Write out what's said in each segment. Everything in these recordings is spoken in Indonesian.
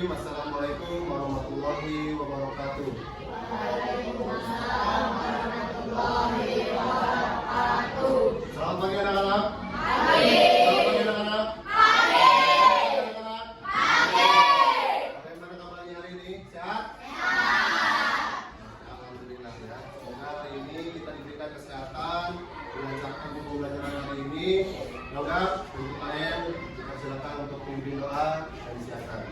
Bismillahirrahmanirrahim. Assalamualaikum warahmatullahi wabarakatuh. Waalaikumsalam warahmatullahi wabarakatuh. Selamat pagi anak-anak. Pagi. Selamat pagi anak-anak. Pagi. Anak-anak. Pagi. Bagaimana kabarnya hari ini? Sehat? Sehat. Alhamdulillah ya. Semoga hari ini kita diberikan kesehatan, dilancarkan pembelajaran hari ini. Semoga untuk kalian silakan untuk pimpin doa dan silakan.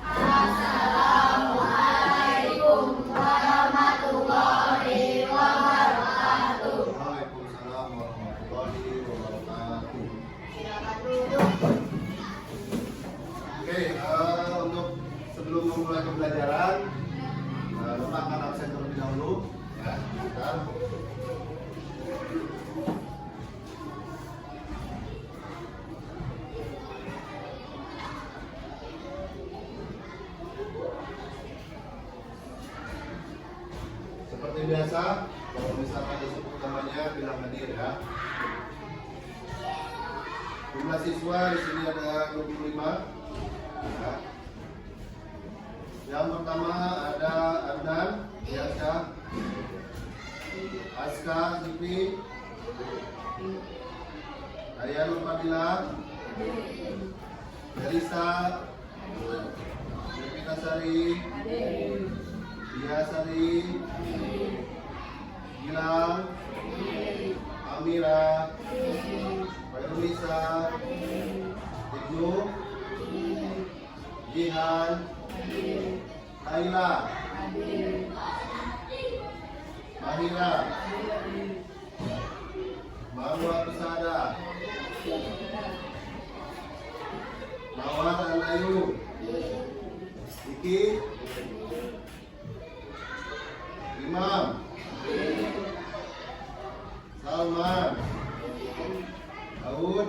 Assalamualaikum warahmatullahi wabarakatuh. Waalaikumsalam warahmatullahi wabarakatuh. Silakan duduk. Oke, untuk sebelum memulai pembelajaran, Bapak akan absen terlebih dahulu. Ya, sebentar. Seperti biasa, kalau misalkan disebut namanya bilang hadir ya. Jumlah siswa di sini ada 25. Ya. Yang pertama ada Adnan, Yasha, Aska, Zipi, Daya Nurfadila, Teresa, Devita Sari, Dia Sari, Gilang, Amira, Fairunisa, Ibnu, Jihan, Laila, Mahira, Marwa Pesada, Mawar dan Ayu, Iki, Imam, Salman, Daud,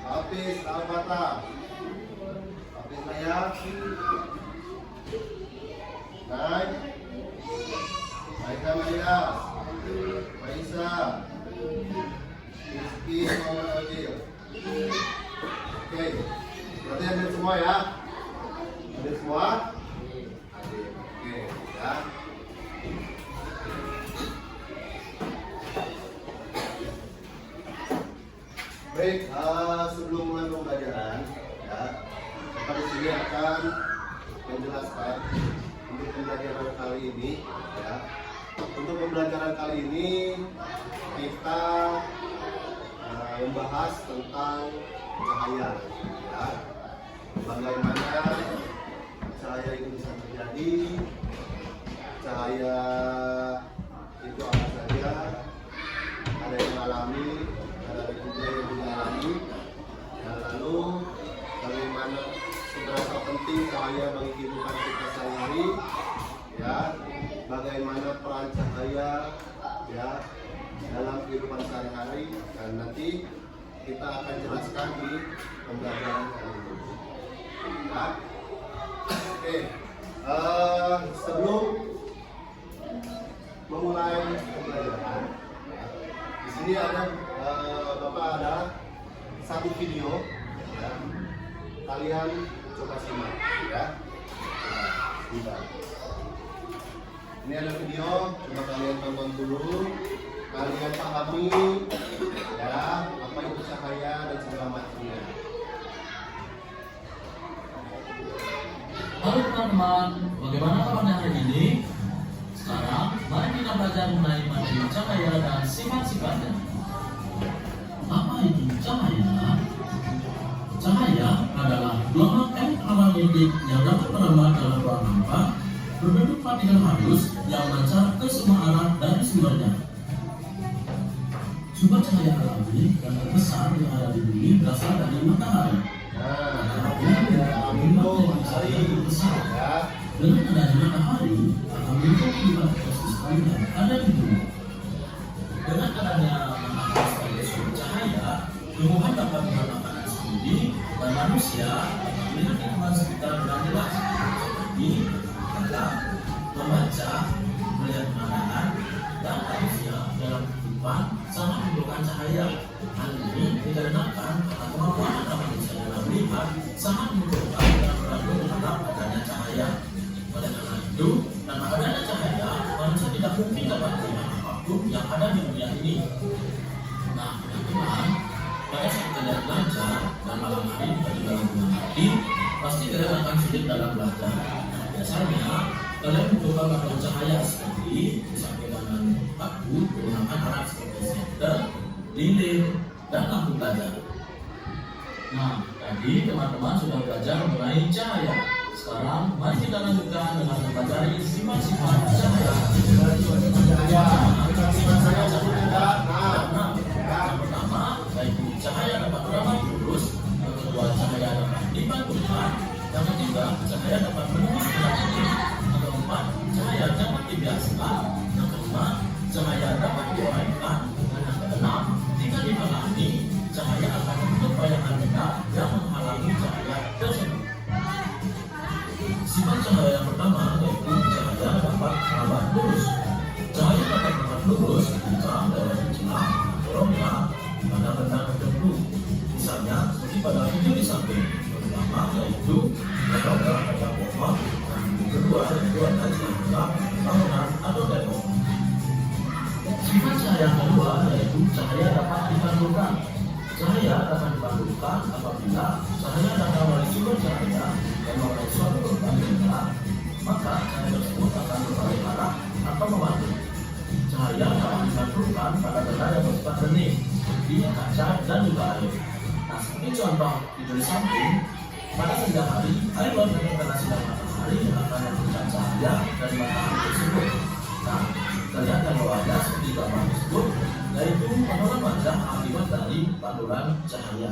Hafiz Al-Fatah, Hafiz Naya, Naik, Aika Maya, Faisa, Rizky Muhammad Fadil. Oke, berarti hadir semua ya? Hadir semua? Oke, ya. Baik, sebelum mulai pembelajaran, ya, Bapak di sini akan menjelaskan untuk pembelajaran kali ini, ya. Untuk pembelajaran kali ini kita membahas tentang cahaya, ya. Bagaimana cahaya itu bisa terjadi, cahaya itu apa saja, ada yang mengalami, ada juga yang mengalami, dan lalu bagaimana seberapa penting cahaya bagi kehidupan kita sehari-hari, ya, bagaimana peran cahaya, ya, dalam kehidupan sehari-hari, dan nanti kita akan jelaskan di pembelajaran kali ini. Ya. Oke, sebelum memulai pembelajaran, di sini ada Bapak ada satu video, ya. Kalian coba simak, ya. Nah, ini ada video, coba kalian tonton dulu, kalian pahami, ya, apa itu cahaya dan segala macamnya. Halo teman-teman, bagaimana kabarnya hari ini? Sekarang, mari kita belajar mengenai materi cahaya dan sifat-sifatnya. Apa itu cahaya? Cahaya adalah gelombang elektromagnetik yang dapat merebak dalam ruang hampa, berbentuk partikel halus yang memancar ke semua arah dari sumbernya. Sumber cahaya alami yang terbesar yang ada di bumi berasal dari matahari. Dengan adanya matahari akan mendukung kehidupan ekosistem yang ada di bumi. Dengan adanya matahari sebagai sumber cahaya, tumbuhan dapat mengembangkan sendiri cahaya. Hal ini dikarenakan karena kemampuan mata manusia dalam melihat sangat membutuhkan dan perlu terhadap adanya cahaya. Oleh karena itu, tanpa adanya cahaya, manusia tidak mungkin dapat melihat apapun yang ada di dunia ini. Nah, teman-teman, pada saat kalian belajar dan malam hari bagi dalam bulan hati, pasti kalian akan sulit dalam belajar. Biasanya, kalian membutuhkan bantuan cahaya seperti disamping dengan batu menggunakan alat seperti senter, lilin, dan lampu pelajar. Nah, tadi teman-teman sudah belajar mengenai cahaya. Sekarang, mari kita lanjutkan dengan mempelajari sifat-sifat cahaya. Yang pertama, yaitu cahaya dapat beramat lurus. Yang kedua, cahaya dapat dipantulkan. Yang ketiga, cahaya dapat menembus benda ini. Yang keempat, cahaya dapat dibiaskan. Yang kelima, cahaya dapat diuraikan. Dan yang keenam, jika dihalangi, cahaya akan membentuk bayangan benda yang menghalangi cahaya tersebut. Sifat cahaya yang pertama yaitu cahaya dapat merabat lurus. Cahaya dapat merabat lurus jika daerah silang atau rongga pada benda tertentu. Misalnya seperti pada video di samping. Pertama yaitu rongga pada pohon, dan kedua yaitu ada jangka bangunan atau tembok. Sifat cahaya yang kedua yaitu cahaya dapat dipantulkan. Cahaya dapat dipantulkan apabila cahaya datang dari sumber cahaya dan melalui suatu korban benda, maka cahaya tersebut akan berbalik arah atau memantul. Cahaya dapat dipantulkan pada benda yang bersifat bening, seperti kaca dan juga air. Nah, seperti contoh video di samping, pada siang hari, air laut yang terkena sinar matahari akan memberikan cahaya dari matahari tersebut. Nah, terlihat yang bawahnya seperti gambar tersebut, yaitu panoram wajah akibat dari pantulan cahaya.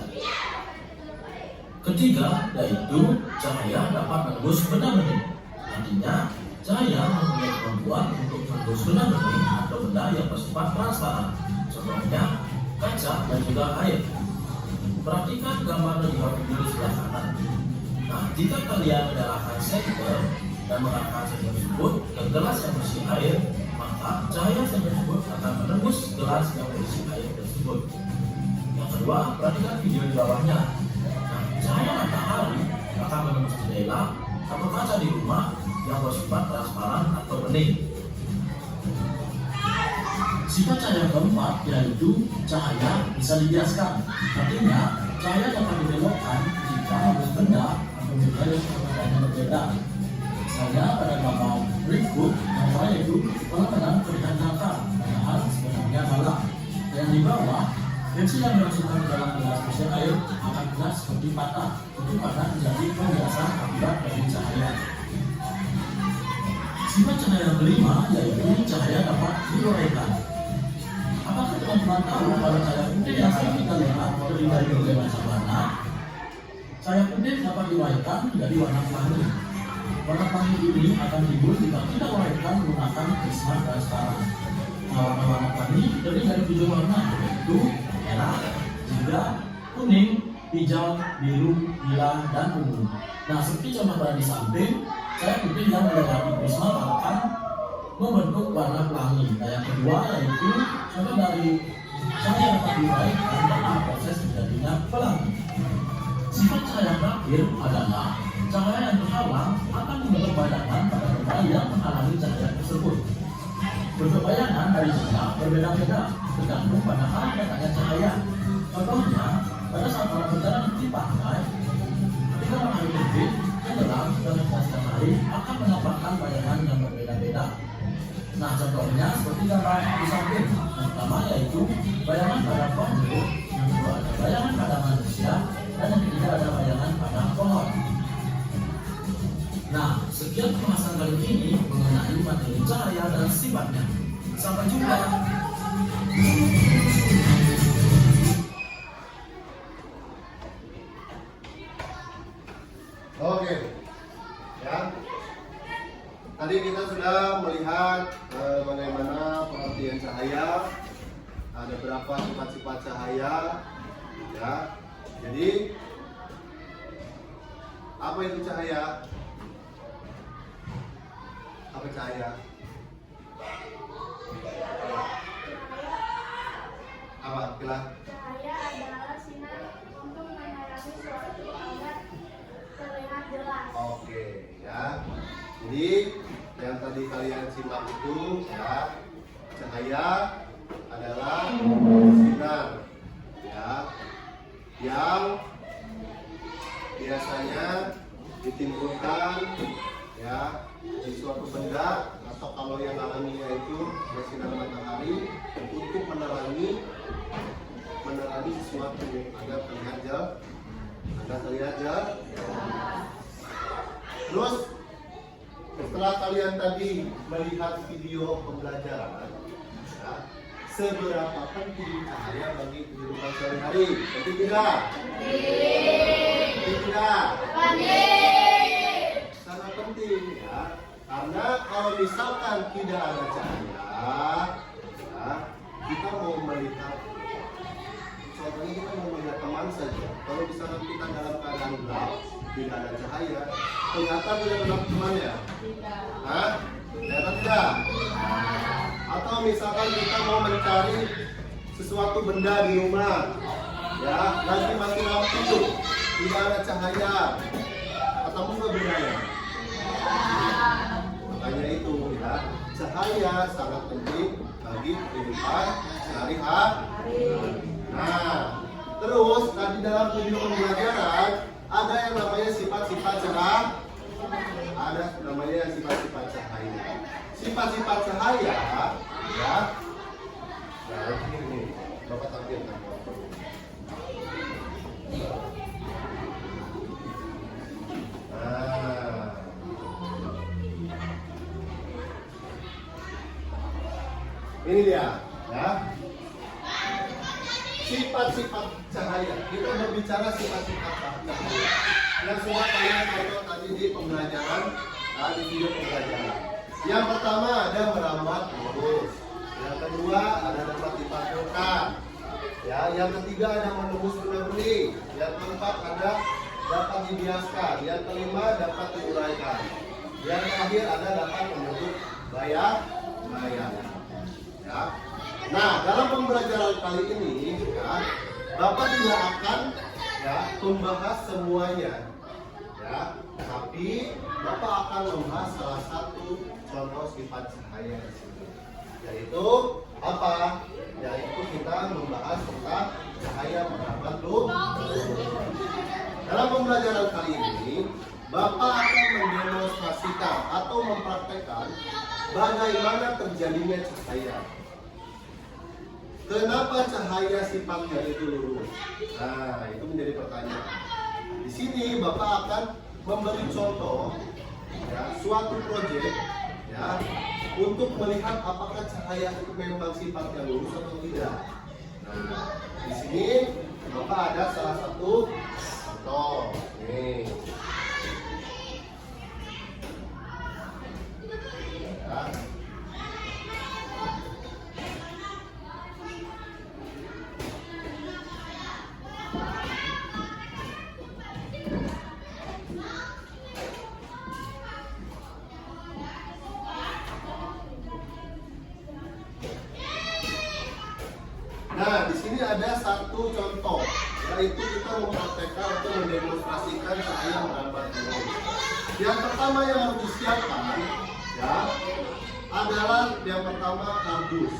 Ketiga, yaitu cahaya dapat menembus benda bening. Artinya, cahaya mempunyai kemampuan untuk menembus benda bening atau benda yang bersifat transparan. Contohnya, kaca dan juga air. Perhatikan gambar di video di sebelah kanan. Nah, jika kalian menyalakan senter dan mengarahkan senter tersebut ke gelas yang berisi air, maka cahaya senter tersebut akan menembus gelas yang berisi air tersebut. Yang kedua, perhatikan video di bawahnya. Nah, cahaya matahari akan menembus jendela atau kaca di rumah yang bersifat transparan atau bening. Sifat cahaya yang keempat yaitu cahaya bisa dibiaskan. Artinya, cahaya dapat dibelokkan jika menembus benda atau benda yang berbeda. Misalnya pada gambar berikut, gambar yaitu kadang-kadang terlihat datar, padahal sebenarnya malam. Yang di bawah, pensil yang dimasukkan ke dalam gelas berisi air akan terlihat seperti patah. Itu karena terjadi pembiasan akibat dari cahaya. Sifat cahaya yang kelima yaitu cahaya dapat diuraikan. Apakah teman-teman tahu kalau cahaya putih yang sering kita lihat terdiri dari berbagai macam warna? Cahaya putih dapat diuraikan menjadi warna pelangi. Warna pelangi ini akan timbul jika kita uraikan menggunakan prisma transparan. Nah, warna-warna pelangi terdiri dari 7 warna, yaitu merah, jingga, kuning, hijau, biru, nila, dan ungu. Nah, seperti contoh pada di samping, cahaya putih yang melewati prisma akan membentuk warna pelangi. Nah, yang kedua yaitu contoh dari cahaya dapat diuraikan dalam proses terjadinya pelangi. Sifat cahaya yang terakhir adalah cahaya yang terhalang akan membentuk bayangan pada benda yang menghalangi cahaya tersebut. Bentuk bayangan dari benda berbeda-beda tergantung pada arah datangnya cahaya. Contohnya, pada saat orang berjalan di pantai, ketika matahari terbit, tenggelam dan menjelaskan hari akan menampakkan bayangan yang berbeda-beda. Nah, contohnya seperti gambar di samping. Yang pertama yaitu bayangan pada bambu, yang kedua ada bayangan pada manusia, dan yang ketiga ada bayangan pada pohon. Nah, sekian pembahasan kali ini mengenai materi cahaya dan sifatnya. Sampai jumpa. Oke, ya. Tadi kita sudah melihat bagaimana pengertian cahaya. Ada berapa sifat-sifat cahaya, ya. Jadi, apa itu cahaya? Apa cahaya? Apa? Baiklah. Cahaya adalah sinar untuk menerangi suatu agar terlihat jelas. Oke, ya. Jadi yang tadi kalian simak itu ya, cahaya adalah sinar ya yang biasanya ditimbulkan ya di suatu benda atau kalau yang alamiah itu bersinar matahari untuk menerangi sesuatu agar terlihat jelas. Terus setelah kalian tadi melihat video pembelajaran, ya, seberapa penting cahaya bagi kehidupan sehari-hari? Penting tidak? Penting tidak? Sangat penting ya. Karena kalau misalkan tidak ada cahaya, ya, kita mau melihat, contohnya kita mau melihat teman saja. Kalau misalkan kita dalam keadaan gelap, tidak ada cahaya, kelihatan tidak benar temannya? Hah? Kelihatan tidak? Atau misalkan kita mau mencari sesuatu benda di rumah, ya, lagi mati lampu, tidak ada cahaya, ketemu nggak bendanya? Makanya itu ya, cahaya sangat penting bagi kehidupan sehari-hari. Nah, terus tadi dalam video pembelajaran ada yang namanya sifat-sifat cahaya. Ada namanya sifat-sifat cahaya. Sifat-sifat cahaya ya. Nah, ini Bapak tampilkan. Nah, ini dia ya. Sifat-sifat cahaya. Kita berbicara sifat-sifat cahaya yang sudah kalian tonton tadi di pembelajaran, di video pembelajaran. Yang pertama ada merambat lurus. Yang kedua ada dapat dipantulkan. Ya, yang ketiga ada menembus benda-benda. Yang keempat ada dapat dibiaskan. Yang kelima dapat diuraikan. Yang terakhir ada dapat membentuk bayang-bayang. Ya. Nah, dalam pembelajaran kali ini, ya, Bapak tidak akan ya membahas semuanya, ya, tapi Bapak akan membahas salah satu contoh sifat cahaya di sini, yaitu apa? Yaitu kita membahas tentang cahaya merambat lurus. Dalam pembelajaran kali ini, Bapak akan mendemonstrasikan atau mempraktekkan bagaimana terjadinya cahaya. Kenapa cahaya sifatnya itu lurus? Nah, itu menjadi pertanyaan. Di sini Bapak akan memberi contoh, ya, suatu proyek, ya, untuk melihat apakah cahaya itu memang sifatnya lurus atau tidak. Nah, di sini Bapak ada salah satu contoh. Nih. Ya. Nah, di sini ada satu contoh, yaitu kita mempraktekkan atau mendemonstrasikan cahaya merambat lurus. Yang pertama yang harus disiapkan, ya, adalah yang pertama kardus,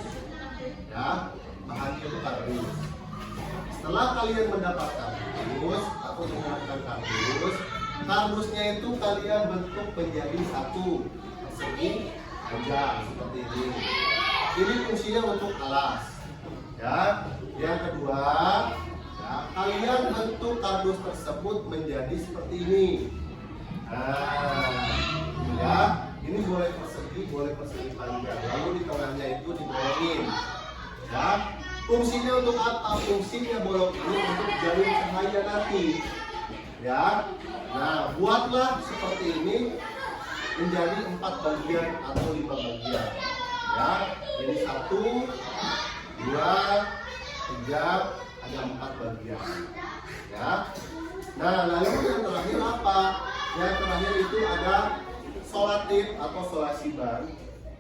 ya, bahannya itu kardus. Setelah kalian mendapatkan kardus atau menggunakan kardus, kardusnya itu kalian bentuk menjadi satu persegi panjang seperti ini. Ini fungsinya untuk alas. Ya, yang kedua, ya, kalian bentuk kardus tersebut menjadi seperti ini. Nah, ya, ini boleh persegi panjang. Lalu di tengahnya itu dibolongin. Ya, fungsinya untuk apa? Fungsinya bolong ini untuk jalur cahaya nanti. Ya, nah, buatlah seperti ini menjadi 4 bagian atau 5 bagian. Ya, ini 1, 2, 3, ada 4 bagian. Ya. Nah, lalu yang terakhir apa? Yang terakhir itu ada solatif atau solasi ban.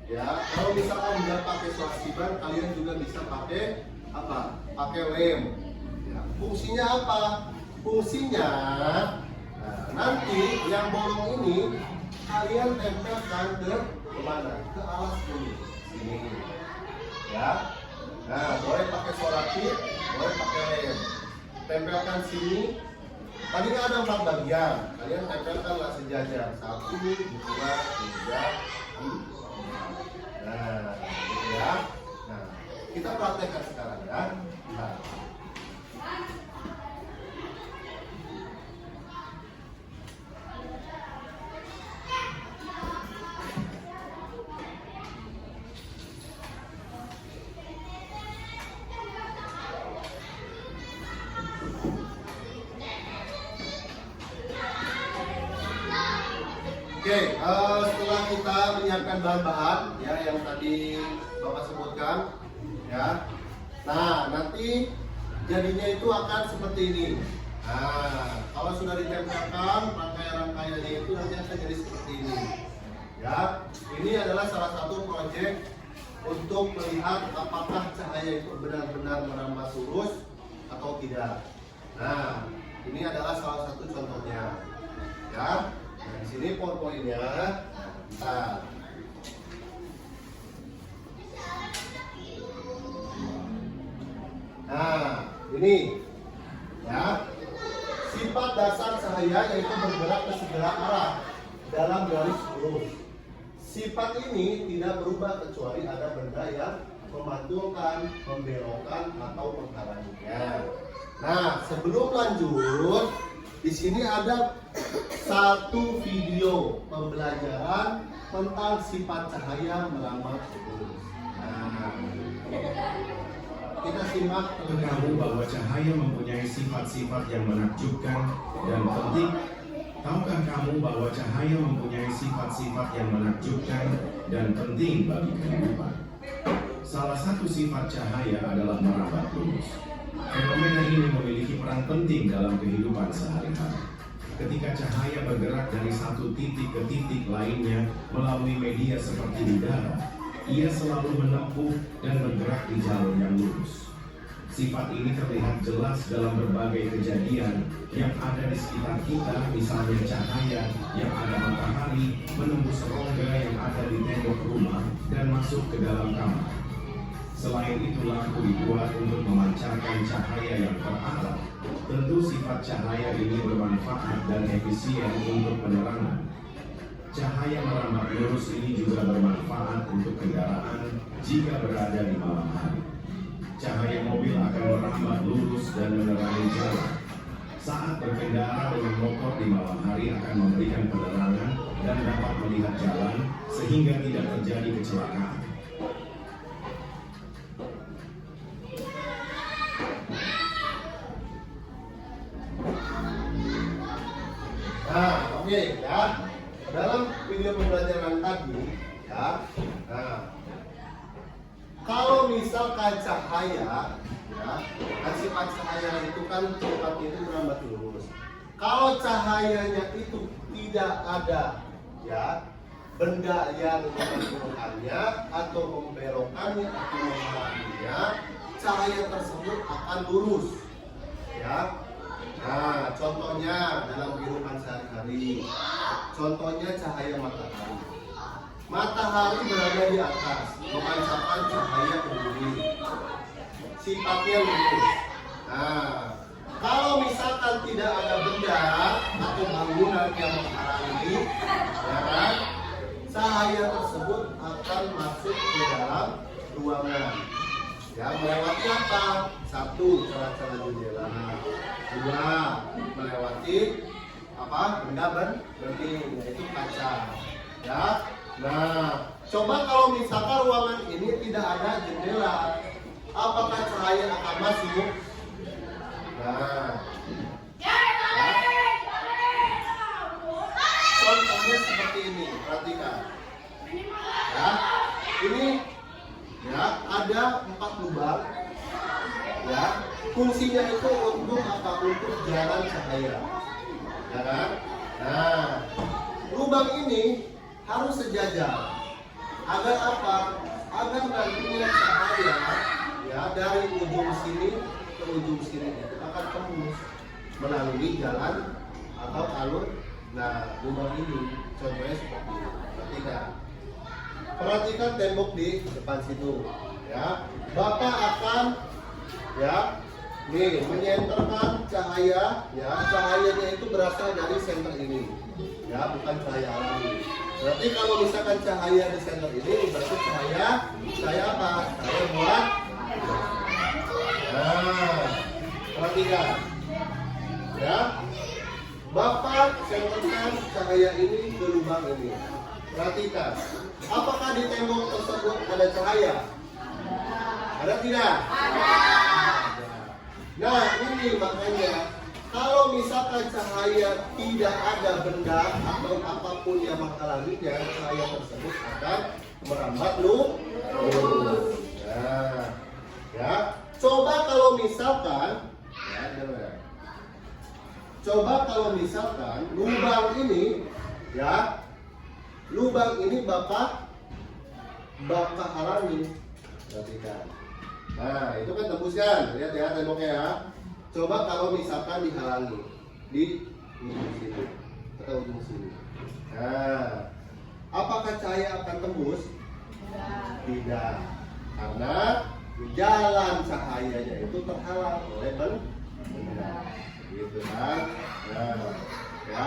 Ya, kalau misalkan tidak pakai solasi ban, kalian juga bisa pakai apa? Pakai lem. Ya, fungsinya apa? Fungsinya nanti yang bolong ini kalian tempelkan ke mana? Ke alas ini, sini. Ya. Nah, boleh pakai soratit, boleh pakai lem. Tempelkan sini. Tadi kan ada 4 bagian. Kalian tempelkanlah sejajar. 1, 2, 3, 4. Nah, gitu ya. Nah, kita praktekkan sekarang ya. Nah. Oke, setelah kita menyiapkan bahan-bahan ya yang tadi Bapak sebutkan ya. Nah, nanti jadinya itu akan seperti ini. Nah, kalau sudah ditempelkan rangkaian-rangkaiannya itu nanti akan jadi seperti ini. Ya, ini adalah salah satu proyek untuk melihat apakah cahaya itu benar-benar merambat lurus atau tidak. Nah, ini adalah salah satu contohnya. Ya. Nah, di sini poin-poinnya. Nah, ini ya. Sifat dasar cahaya yaitu bergerak ke segala arah dalam garis lurus. Sifat ini tidak berubah kecuali ada benda yang memantulkan, membelokkan atau menghalanginya. Nah, sebelum lanjut, di sini ada satu video pembelajaran tentang sifat cahaya merambat lurus. Nah, kita simak. Kamu bahwa cahaya mempunyai sifat-sifat yang menakjubkan dan penting. Tahukah kamu bahwa cahaya mempunyai sifat-sifat yang menakjubkan dan penting bagi kehidupan? Salah satu sifat cahaya adalah merambat lurus. Fenomena ini memiliki peran penting dalam kehidupan sehari-hari. Ketika cahaya bergerak dari satu titik ke titik lainnya melalui media seperti udara, ia selalu menempuh dan bergerak di jalur yang lurus. Sifat ini terlihat jelas dalam berbagai kejadian yang ada di sekitar kita, misalnya cahaya yang ada matahari menembus rongga yang ada di tembok rumah dan masuk ke dalam kamar. Selain itu, lampu dibuat untuk memancarkan cahaya yang terarah. Tentu sifat cahaya ini bermanfaat dan efisien untuk penerangan. Cahaya merambat lurus ini juga bermanfaat untuk kendaraan jika berada di malam hari. Cahaya mobil akan merambat lurus dan menerangi jalan. Saat berkendara dengan motor di malam hari akan memberikan penerangan dan dapat melihat jalan sehingga tidak terjadi kecelakaan. Nah, oke ya. Dalam video pembelajaran tadi ya. Nah, kalau misalkan cahaya ya, kan sifat cahaya itu kan sifatnya itu merambat lurus. Kalau cahayanya itu tidak ada ya benda yang menentukannya atau membelokkannya atau menghalanginya, cahaya tersebut akan lurus ya. Nah, contohnya dalam kehidupan sehari-hari, contohnya cahaya matahari. Matahari berada di atas, memancarkan cahaya ke bumi. Sifatnya lurus. Nah, kalau misalkan tidak ada benda atau bangunan yang menghalangi, ya kan, cahaya tersebut akan masuk ke dalam ruangan. Ya, melewati apa? 1, celah-celah jendela. 2, melewati apa? Benda penting, yaitu kaca. Ya. Nah, coba kalau misalkan ruangan ini tidak ada jendela, apakah cahaya akan masuk? Nah, contohnya seperti ini, perhatikan. Ya, ini ya ada 4 lubang. Ya, fungsinya itu untuk apa? Untuk jalan cahaya. Ya kan? Nah, lubang ini harus sejajar. Agar apa? Agar nantinya cahaya ya dari ujung ujung sini ke ujung sini itu akan tembus melalui jalan atau alur. Nah, lubang ini contohnya seperti ini. Perhatikan tembok di depan situ, ya. Bapak akan, ya, nih menyenterkan cahaya, ya. Cahayanya itu berasal dari senter ini, ya, bukan cahaya alami. Berarti kalau misalkan cahaya di senter ini, berarti cahaya apa? Cahaya buat. Nah, perhatikan, ya. Bapak senterkan cahaya ini ke lubang ini. Perhatikan, apakah di tembok tersebut ada cahaya? Ada tidak? Ada. Nah, ini makanya kalau misalkan cahaya tidak ada benda atau apapun yang menghalanginya, cahaya tersebut akan merambat lurus. Nah, ya. Coba kalau misalkan, ya, dengar. Coba kalau misalkan lubang ini, ya, lubang ini bapak halangi, perhatikan. Nah, itu kan tembus kan, lihat ya temboknya ya. Coba kalau misalkan dihalangi di ujung sini atau ujung sini. Nah, apakah cahaya akan tembus? Tidak, karena jalan cahayanya itu terhalang oleh benda. Gitu kan? Nah, ya.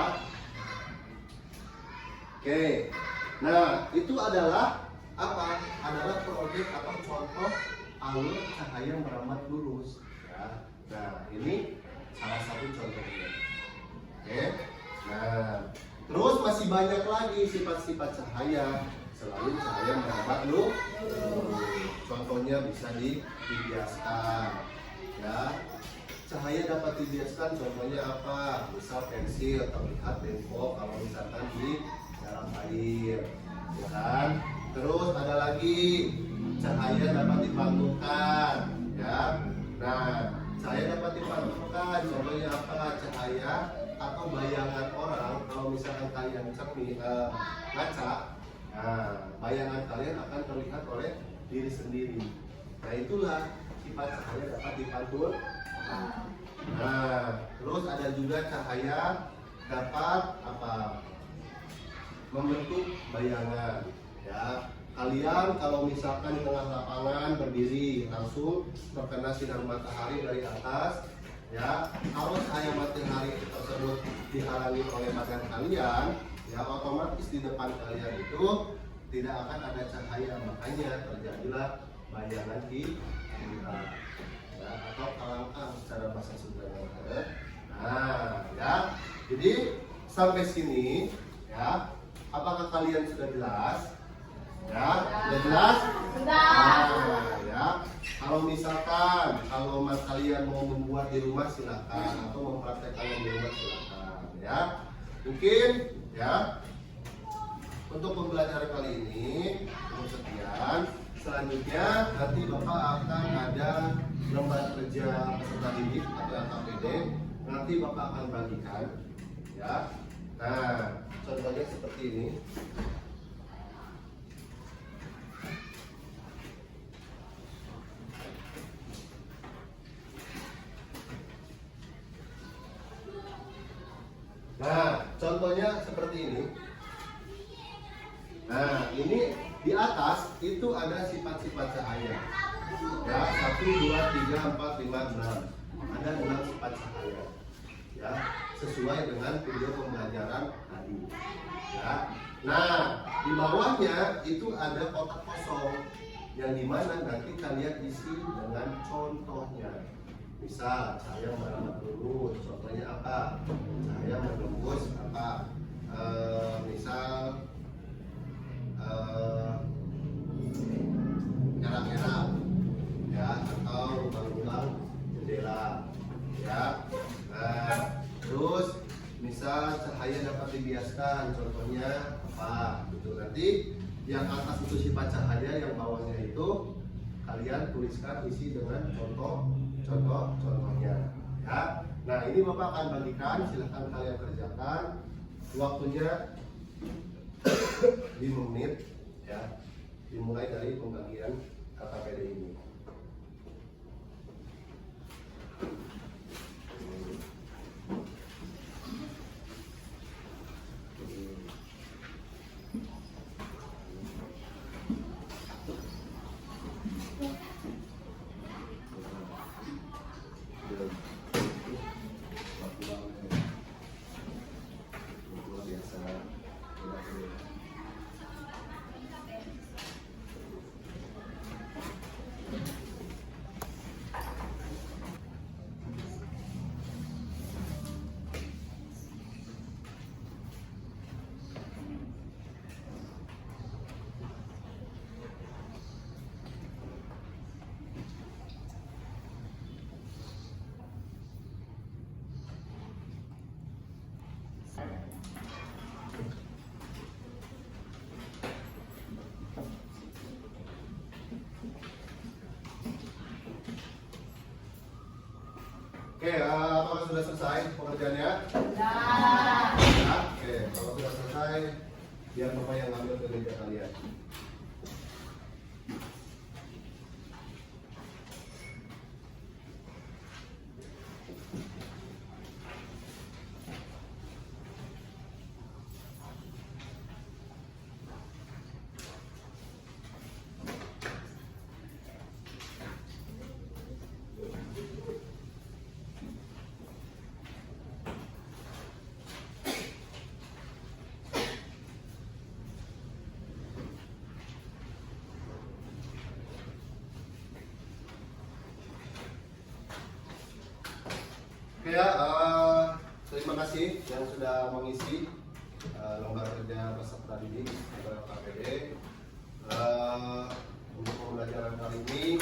Oke. Nah, itu adalah apa? Adalah proyek atau contoh alur cahaya merambat lurus. Ya. Nah, ini salah satu contohnya. Oke. Nah, terus masih banyak lagi sifat-sifat cahaya selain cahaya merambat lurus. Contohnya bisa dibiaskan. Ya. Cahaya dapat dibiaskan, contohnya apa? Misal pensil terlihat bengkok kalau misalkan di dalam air, ya kan? Terus ada lagi cahaya dapat dipantulkan, ya. Nah, cahaya dapat dipantulkan, contohnya apa? Cahaya atau bayangan orang kalau misalkan kalian ngaca, nah, bayangan kalian akan terlihat oleh diri sendiri. Nah, itulah sifat cahaya dapat dipantulkan. Nah, terus ada juga cahaya dapat apa? Membentuk bayangan. Ya, kalian kalau misalkan di tengah lapangan berdiri langsung terkena sinar matahari dari atas, ya, kalau cahaya matahari tersebut dihalangi oleh badan kalian, ya otomatis di depan kalian itu tidak akan ada cahaya, makanya terjadilah bayangan di ya, atau kalangkang secara bahasa Sundanya. Nah, ya. Jadi sampai sini, ya. Apakah kalian sudah jelas? Ya, sudah jelas? Nah, ya. Kalau misalkan kalian mau membuat di rumah silakan atau mempraktekkannya di rumah silakan, ya. Mungkin, ya. Untuk pembelajaran kali ini cukup sekian. Selanjutnya nanti Bapak akan ada lembar kerja peserta didik atau LKPD. Nanti Bapak akan bagikan, ya. Nah, contohnya seperti ini. Nah, contohnya seperti ini. Nah, ini di atas itu ada sifat-sifat cahaya. Ya, 1, 2, 3, 4, 5, 6. Ada 6 sifat cahaya. Ya, sesuai dengan video pembelajaran tadi. Ya. Nah, di bawahnya itu ada kotak kosong yang dimana nanti kalian isi dengan contohnya. Misal cahaya merambat lurus, contohnya apa? Cahaya menembus apa? Misal erak-erak, ya, atau lubang-lubang jendela, ya. Terus misal cahaya dapat dibiaskan, contohnya apa? Gitu. Nanti yang atas itu sifat cahaya, yang bawahnya itu kalian tuliskan isi dengan contohnya, ya. Nah, ini Bapak akan bagikan, silahkan kalian kerjakan. Waktunya 5 menit, ya, dimulai dari pembagian KKPD ini. Oke, apakah sudah selesai pengerjaannya? Sudah. Ya, oke, kalau sudah selesai, biar Bapak yang ngambil ke meja kalian. Oke ya, terima kasih yang sudah mengisi lembar kerja peserta didik atau KPD. Untuk pembelajaran kali ini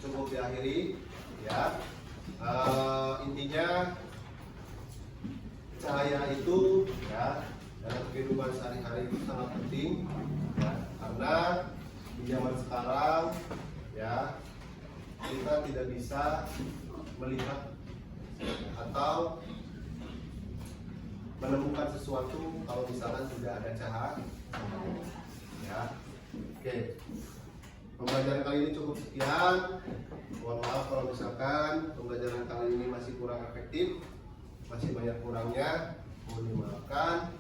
cukup diakhiri ya. Intinya cahaya itu ya dalam kehidupan sehari-hari itu sangat penting ya, karena di zaman sekarang ya kita tidak bisa melihat atau menemukan sesuatu kalau misalkan tidak ada cahaya ya. Oke, pembelajaran kali ini cukup sekian. Mohon maaf kalau misalkan pembelajaran kali ini masih kurang efektif, masih banyak kurangnya, mohon dimaafkan.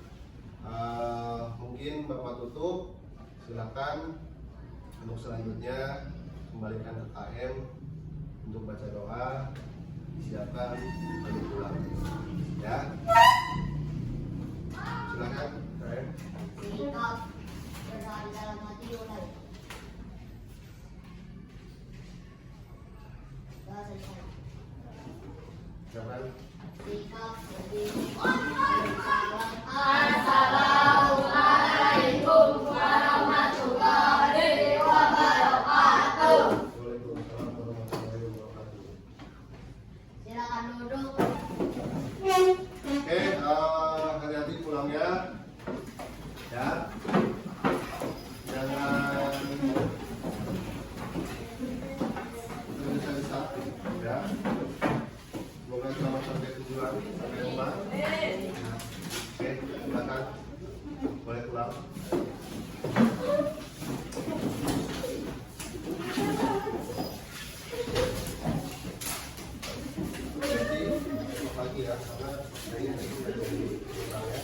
Mungkin Bapak tutup, silakan untuk selanjutnya kembalikan ke KM untuk baca doa, disiapkan lalu pulang ya. Silakan KM. Sikap berdoa di dalam hati mulai. Doa selesai. Silakan. Sikap berdiri. Assalamualaikum warahmatullahi wabarakatuh. Waalaikumsalam warahmatullahi wabarakatuh. Silakan duduk. Oke, hati-hati pulangnya ya. Jangan tergesa-gesa ya. Semoga selamat sampai tujuan, sampai rumah. Oke, silakan boleh pulang. Jadi besok lagi ya, karena ini sudah jadi pulang ya.